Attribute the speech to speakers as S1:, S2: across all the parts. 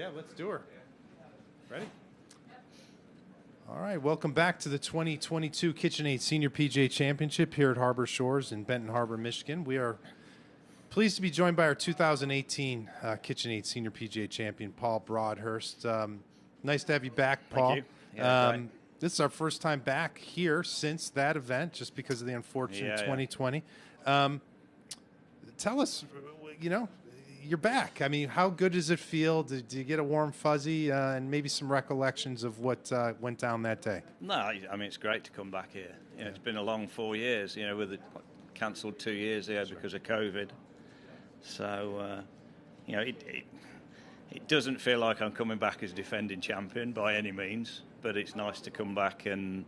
S1: Yeah, let's do her. Ready? All right, welcome back to the 2022 KitchenAid Senior PGA Championship here at Harbor Shores in Benton Harbor, Michigan. We are pleased to be joined by our 2018 KitchenAid Senior PGA Champion, Paul Broadhurst. Nice to have you back, Paul.
S2: Thank you. Yeah, great.
S1: This is our first time back here since that event, just because of the unfortunate 2020. Tell us, you're back. I mean, how good does it feel? Did you get a warm fuzzy and maybe some recollections of what went down that day?
S2: No, I mean, it's great to come back here. It's been a long 4 years, with the cancelled 2 years here because of COVID. So, it doesn't feel like I'm coming back as defending champion by any means, but it's nice to come back and,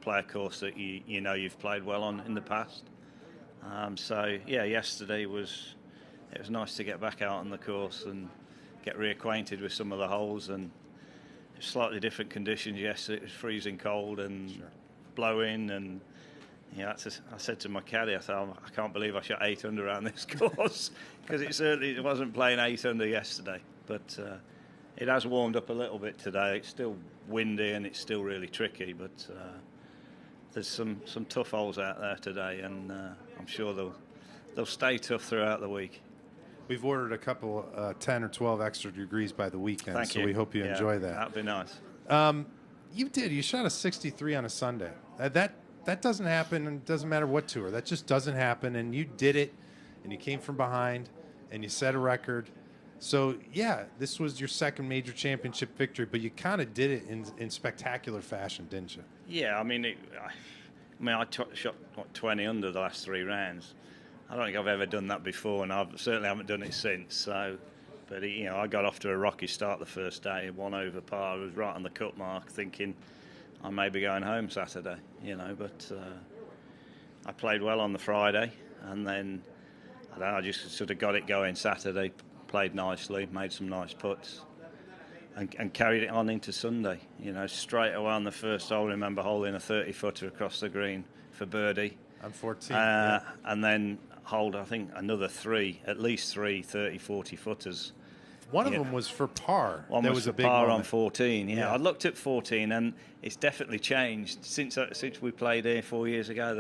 S2: play a course that you've played well on in the past. Yesterday it was nice to get back out on the course and get reacquainted with some of the holes, and slightly different conditions. Yesterday it was freezing cold and blowing, and I said to my caddy, I can't believe I shot 8 under around this course because it wasn't playing 8 under yesterday. But it has warmed up a little bit today. It's still windy and it's still really tricky, but there's some tough holes out there today, and I'm sure they'll stay tough throughout the week.
S1: We've ordered a couple 10 or 12 extra degrees by the weekend,
S2: Thank you.
S1: We hope you enjoy that.
S2: That'd be nice.
S1: You shot a 63 on a Sunday. That doesn't happen, and it doesn't matter what tour. That just doesn't happen, and you did it, and you came from behind, and you set a record. So, this was your second major championship victory, but you kind of did it in spectacular fashion, didn't you?
S2: Yeah, I shot 20 under the last 3 rounds. I don't think I've ever done that before, and I certainly haven't done it since. So, but I got off to a rocky start the first day, 1 over par. I was right on the cut mark, thinking I may be going home Saturday. But I played well on the Friday, and then I just sort of got it going Saturday. Played nicely, made some nice putts, and carried it on into Sunday. Straight away on the first hole, I remember holding a 30-footer across the green for birdie.
S1: On 14.
S2: And then hold, I think, another 3, at least 3 30, 40 footers.
S1: One of them was for par.
S2: One was for
S1: a big
S2: par
S1: moment.
S2: on 14. Yeah, I looked at 14, and it's definitely changed since we played here 4 years ago.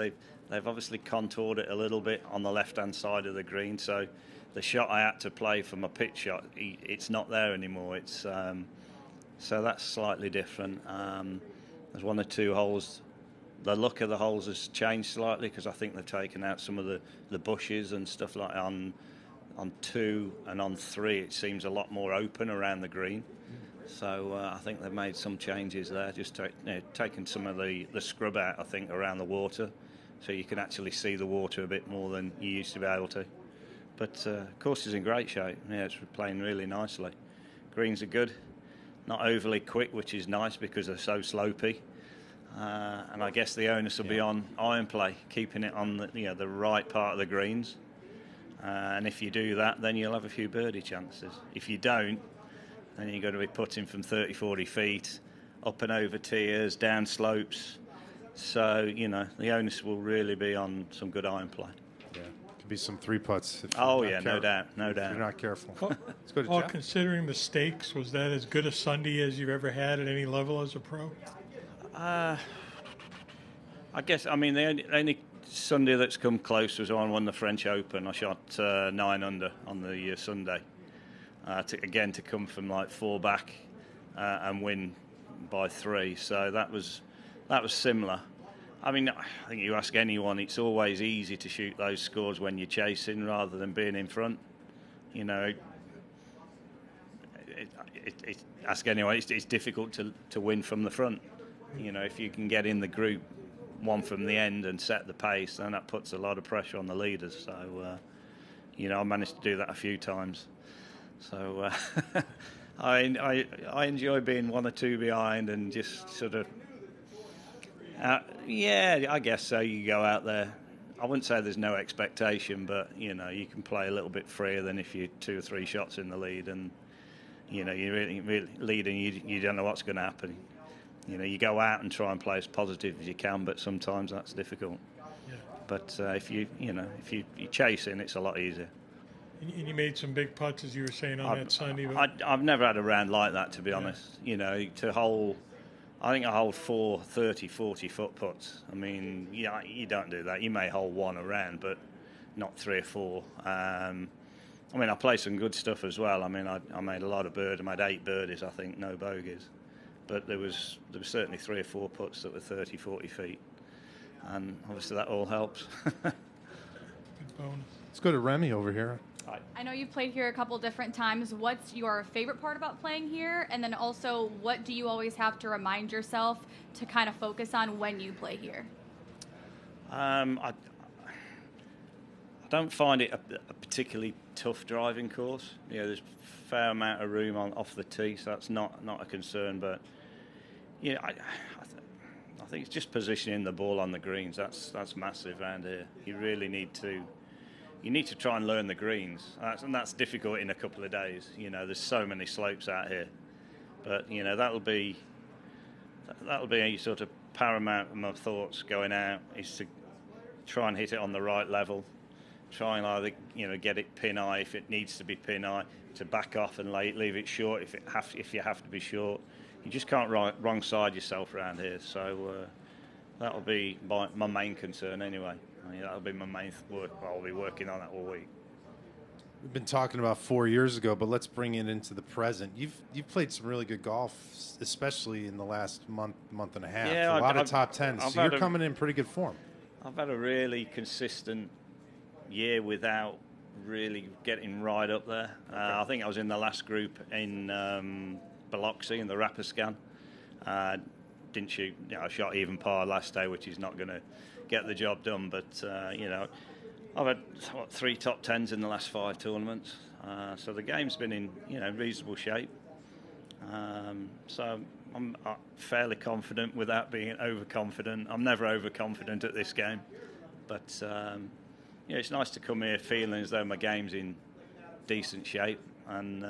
S2: They've obviously contoured it a little bit on the left-hand side of the green. So the shot I had to play for my pitch shot, it's not there anymore. It's so that's slightly different. There's 1 or 2 holes. The look of the holes has changed slightly because I think they've taken out some of the bushes and stuff like that. On 2 and on 3, it seems a lot more open around the green. So I think they've made some changes there, just taking some of the scrub out, I think, around the water, so you can actually see the water a bit more than you used to be able to. But course is in great shape. Yeah, it's playing really nicely. Greens are good, not overly quick, which is nice because they're so slopey. And I guess the onus will be on iron play, keeping it on the right part of the greens. And if you do that, then you'll have a few birdie chances. If you don't, then you've got to be putting from 30, 40 feet, up and over tiers, down slopes. So, the onus will really be on some good iron play.
S1: Yeah, could be some 3 putts.
S2: No doubt.
S1: If you're not careful.
S3: Let's go to Jeff. Considering the stakes, was that as good a Sunday as you've ever had at any level as a pro?
S2: I guess, the only Sunday that's come close was when I won the French Open. I shot 9 under on the Sunday. To come from like 4 back and win by 3. So that was similar. I think you ask anyone, it's always easy to shoot those scores when you're chasing rather than being in front. Ask anyone, it's difficult to win from the front. If you can get in the group 1 from the end and set the pace, then that puts a lot of pressure on the leaders. So, I managed to do that a few times. So I enjoy being 1 or 2 behind and just sort of, I guess so. You go out there. I wouldn't say there's no expectation, but, you can play a little bit freer than if you're 2 or 3 shots in the lead and, you're really leading, you don't know what's going to happen. You go out and try and play as positive as you can, but sometimes that's difficult. Yeah. But if you're chasing, it's a lot easier.
S3: And you made some big putts, as you were saying, on that Sunday. But
S2: I've never had a round like that, to be honest. You know, I think I hold 4 30, 40-foot putts. I mean, yeah, you don't do that. You may hold one a round, but not 3 or 4. I mean, I play some good stuff as well. I mean, I made a lot of birdies. I made 8 birdies, I think, no bogeys. But there was certainly 3 or 4 putts that were 30, 40 feet. And obviously that all helps.
S3: good bonus.
S1: Let's go to Remy over here.
S4: I know you've played here a couple different times. What's your favorite part about playing here? And then also, what do you always have to remind yourself to kind of focus on when you play here?
S2: I don't find it a particularly tough driving course. You know, there's a fair amount of room off the tee, so that's not a concern. But you know, I think it's just positioning the ball on the greens. That's massive around here. You really need to. You need to try and learn the greens, and that's difficult in a couple of days. You know, there's so many slopes out here, but you know that'll be a sort of paramount of my thoughts going out is to try and hit it on the right level, try and either get it pin eye if it needs to be pin eye, to back off and leave it short if you have to be short. You just can't wrong side yourself around here, so that'll be my main concern anyway. That'll be my main work. I'll be working on that all week.
S1: We've been talking about 4 years ago, but let's bring it into the present. You've played some really good golf, especially in the last month and a half.
S2: Yeah,
S1: a lot of top tens. So you're coming in pretty good form.
S2: I've had a really consistent year without really getting right up there. I think I was in the last group in Biloxi in the Rapiscan. Didn't shoot. I shot even par last day, which is not going to get the job done. But I've had 3 top 10s in the last 5 tournaments. So the game's been in reasonable shape. So I'm fairly confident without being overconfident. I'm never overconfident at this game, but it's nice to come here feeling as though my game's in decent shape and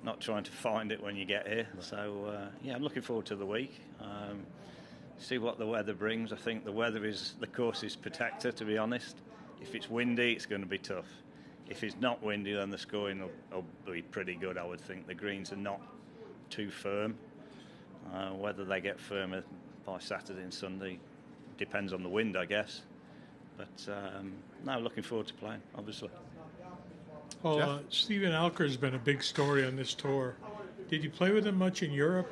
S2: not trying to find it when you get here. So I'm looking forward to the week. See what the weather brings. I think the course is protector, to be honest. If it's windy, it's going to be tough. If it's not windy, then the scoring will be pretty good, I would think. The greens are not too firm. Whether they get firmer by Saturday and Sunday depends on the wind, I guess. But no, looking forward to playing, obviously.
S3: Well, Stephen Alker's been a big story on this tour. Did you play with him much in Europe?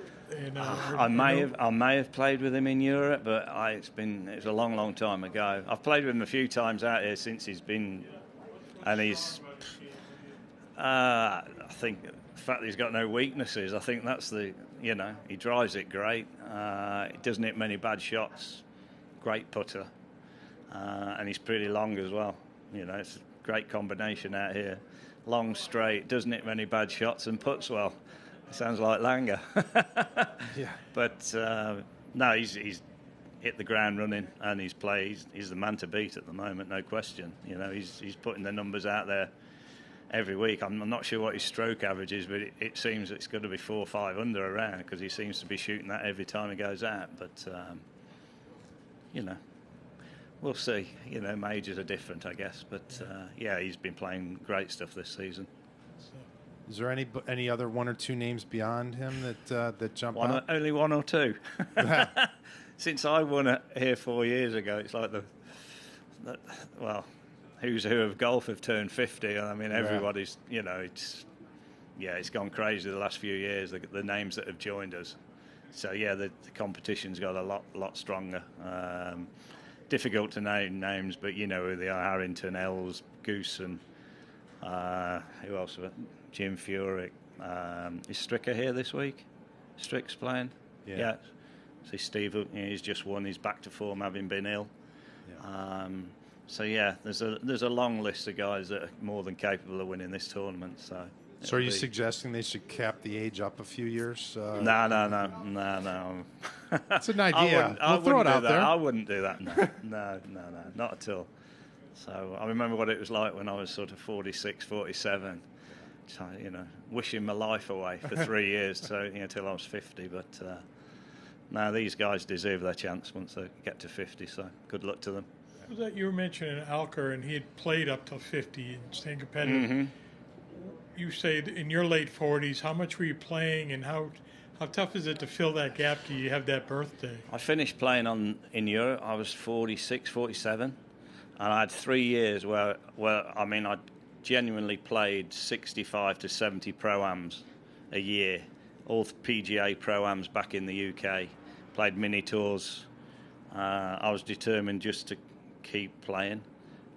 S2: I may have played with him in Europe, but it was a long time ago. I've played with him a few times out here since he's been, and he's. I think the fact that he's got no weaknesses. I think that's he drives it great. He doesn't hit many bad shots. Great putter, and he's pretty long as well. It's a great combination out here. Long, straight, doesn't hit many bad shots, and puts well. Sounds like Langer.
S1: Yeah.
S2: But no, he's hit the ground running, and he's the man to beat at the moment, no question. He's putting the numbers out there every week. I'm not sure what his stroke average is, but it seems it's got to be 4 or 5 under around, because he seems to be shooting that every time he goes out. But we'll see. Majors are different, I guess. But he's been playing great stuff this season.
S1: Is there any other 1 or 2 names beyond him that jump out?
S2: Only 1 or 2. Since I won it here 4 years ago, it's like who's who of golf have turned 50. I mean, everybody's, it's gone crazy the last few years, the names that have joined us. So, the competition's got a lot stronger. Difficult to name names, but you know who they are: Harrington, Els, Goose, and who else? Jim Furyk. Is Stricker here this week? Strick's playing? Yeah. See, Steve, he's just won. He's back to form, having been ill. Yeah. There's a long list of guys that are more than capable of winning this tournament. So
S1: are you suggesting they should cap the age up a few years?
S2: No.
S1: It's an idea. We'll throw it out there.
S2: I wouldn't do that. No, not at all. So I remember what it was like when I was sort of 46, 47. So, wishing my life away for 3 years, till I was 50. But now these guys deserve their chance once they get to 50. So good luck to them.
S3: That you were mentioning Alker, and he had played up till 50 and staying competitive. You say in your late 40s, how much were you playing, and how tough is it to fill that gap? Do you have that birthday?
S2: I finished playing in Europe. I was 46, 47, and I had 3 years where I mean, I genuinely played 65 to 70 pro-ams a year, all PGA pro-ams back in the UK. Played mini tours. I was determined just to keep playing.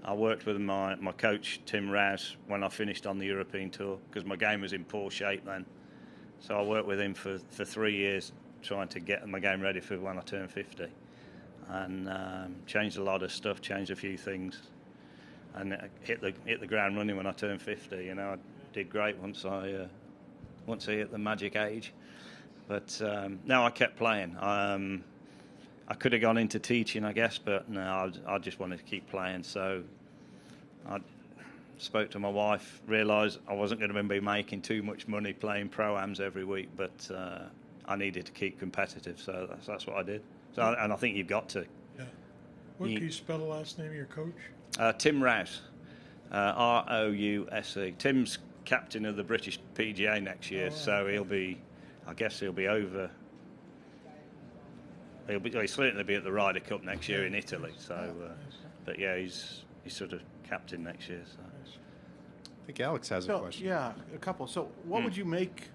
S2: I worked with my coach, Tim Rouse, when I finished on the European Tour, because my game was in poor shape then. So I worked with him for 3 years, trying to get my game ready for when I turned 50. And changed a lot of stuff, changed a few things. And hit the ground running when I turned 50. You know, I did great once I hit the magic age. But no, I kept playing. I could have gone into teaching, I guess, but no, I just wanted to keep playing. So I spoke to my wife, realised I wasn't going to be making too much money playing pro-ams every week, but I needed to keep competitive, so that's what I did. So, and I think you've got to.
S3: Yeah. What can you spell the last name of your coach?
S2: Tim Rouse, Rouse. Tim's captain of the British PGA next year, so he'll be over. He'll certainly be at the Ryder Cup next year in Italy. So, but yeah, he's sort of captain next year. So.
S1: I think Alex has a question.
S5: Yeah, a couple. So what would you make,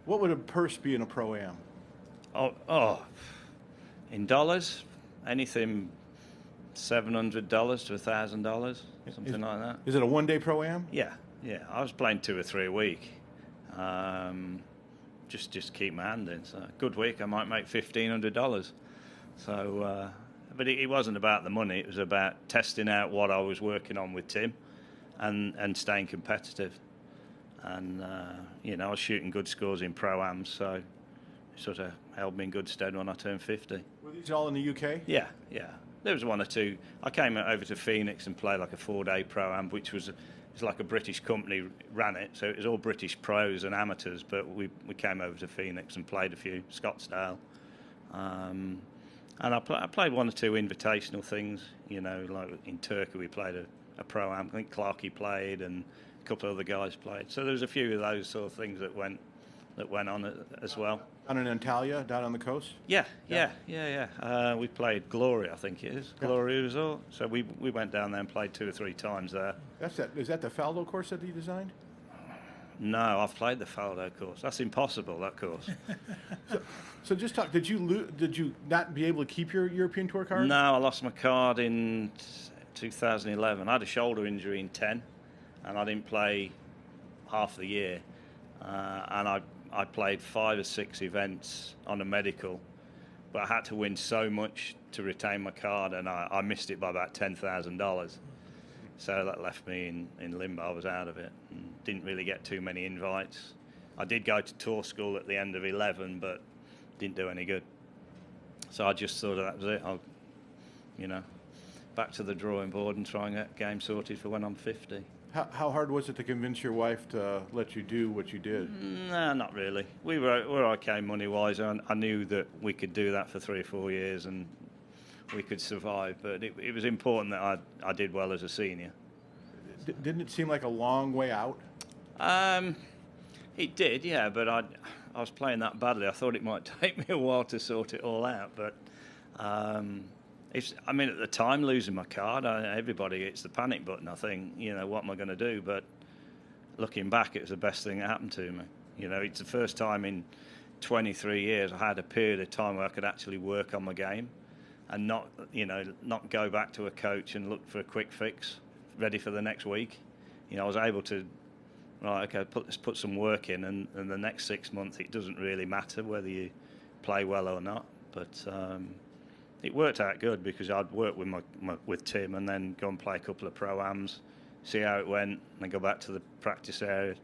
S5: what would a purse be in a Pro-Am?
S2: Oh, in dollars, anything $700 to $1,000, something like that.
S5: Is it a one-day Pro-Am?
S2: Yeah. I was playing 2 or 3 a week. Just keep my hand in. So a good week, I might make $1,500. So, but it wasn't about the money. It was about testing out what I was working on with Tim, and staying competitive. And you know, I was shooting good scores in pro-ams, so it sort of held me in good stead when I turned 50.
S5: Were these all in the UK?
S2: Yeah. There was 1 or 2. I came over to Phoenix and played like a 4-day pro-am, which was it's like a British company ran it, so it was all British pros and amateurs. But we came over to Phoenix and played a few, Scottsdale, and I played 1 or 2 invitational things. You know, like in Turkey we played a pro-am. I think Clarkey played and a couple of other guys played. So there was a few of those sort of things that went on as well.
S5: Down in Antalya, down on the coast?
S2: Yeah. We played Glory, I think it is. Glory Resort. So we went down there and played 2 or 3 times there.
S5: Is that the Faldo course that he designed?
S2: No, I've played the Faldo course. That's impossible, that course.
S5: So just talk. Did you not be able to keep your European Tour card?
S2: No, I lost my card in 2011. I had a shoulder injury in 10, and I didn't play half the year. And I played 5 or 6 events on a medical, but I had to win so much to retain my card, and I missed it by about $10,000. So that left me in limbo. I was out of it and didn't really get too many invites. I did go to tour school at the end of 11, but didn't do any good. So I just thought that was it. I'll, back to the drawing board and try and get game sorted for when I'm 50.
S5: How hard was it to convince your wife to let you do what you did?
S2: No, not really. We were okay money-wise. I knew that we could do that for 3 or 4 years and we could survive. But it was important that I did well as a senior.
S5: Didn't it seem like a long way out?
S2: It did, yeah. But I was playing that badly. I thought it might take me a while to sort it all out. But at the time, losing my card, everybody hits the panic button. I think, what am I going to do? But looking back, it was the best thing that happened to me. It's the first time in 23 years I had a period of time where I could actually work on my game and not go back to a coach and look for a quick fix, ready for the next week. I was able to, let's put some work in, and the next 6 months it doesn't really matter whether you play well or not. But it worked out good because I'd work with Tim and then go and play a couple of pro-ams, see how it went, and then go back to the practice area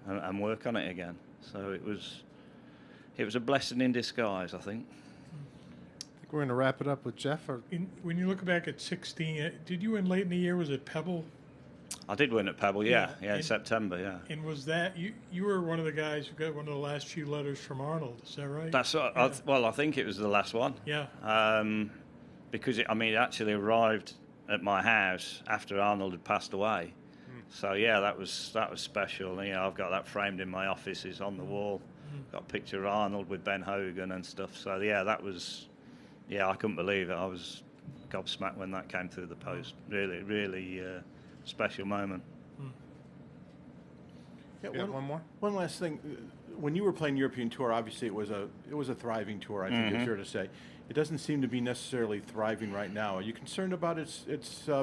S2: and work on it again. So it was a blessing in disguise, I think.
S1: I think we're going to wrap it up with Jeff.
S3: When you look back at 16, did you win late in the year? Was it Pebble?
S2: I did win at Pebble, yeah, in September, yeah.
S3: And was that you were one of the guys who got one of the last few letters from Arnold? Is that right?
S2: That's what, yeah. I think it was the last one.
S3: Yeah.
S2: Because it actually arrived at my house after Arnold had passed away. So yeah, that was special. You know, I've got that framed in my office. It's on the wall. Got a picture of Arnold with Ben Hogan and stuff. So yeah, that was, yeah, I couldn't believe it. I was gobsmacked when that came through the post. Really special moment.
S5: Yeah,
S1: one more?
S5: One last thing. When you were playing European Tour, obviously it was a thriving tour, I think it's fair to say. It doesn't seem to be necessarily thriving right now. Are you concerned about its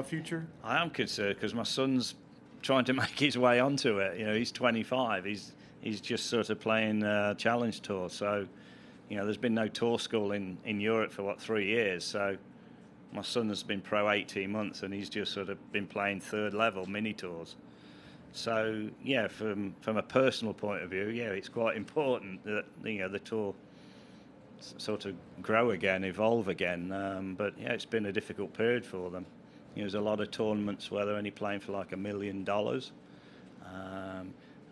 S5: future?
S2: I am concerned because my son's trying to make his way onto it. You know, he's 25. He's just sort of playing Challenge Tour. So, you know, there's been no tour school in Europe for 3 years. So my son has been pro 18 months and he's just sort of been playing third level mini tours. So yeah, from a personal point of view, yeah, it's quite important that, you know, the tour sort of grow again, evolve again. But yeah, it's been a difficult period for them. You know, there's a lot of tournaments where they're only playing for like $1 million,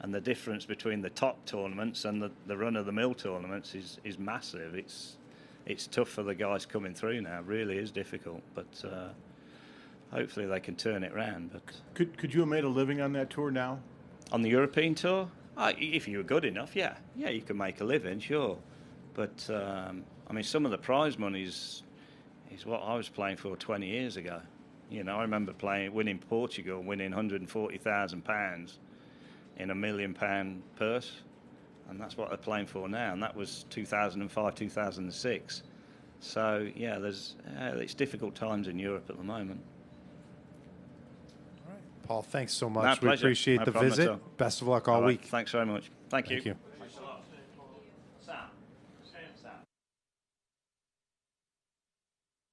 S2: and the difference between the top tournaments and the run-of-the-mill tournaments is massive. It's tough for the guys coming through now. It really is difficult, but hopefully they can turn it around. But
S5: Could you have made a living on that tour now?
S2: on the European tour, if you were good enough, yeah, you can make a living, sure. But I mean, some of the prize money is what I was playing for 20 years ago. You know, I remember winning Portugal, winning £140,000 in £1 million purse, and that's what they're playing for now. And that was 2005, 2006. So yeah, it's difficult times in Europe at the moment.
S1: Paul, thanks so much.
S2: My
S1: We
S2: pleasure.
S1: appreciate
S2: No
S1: the
S2: problem at
S1: visit.
S2: all.
S1: Best of luck all
S2: All right,
S1: week.
S2: thanks very much. Thank you.
S1: Thank you.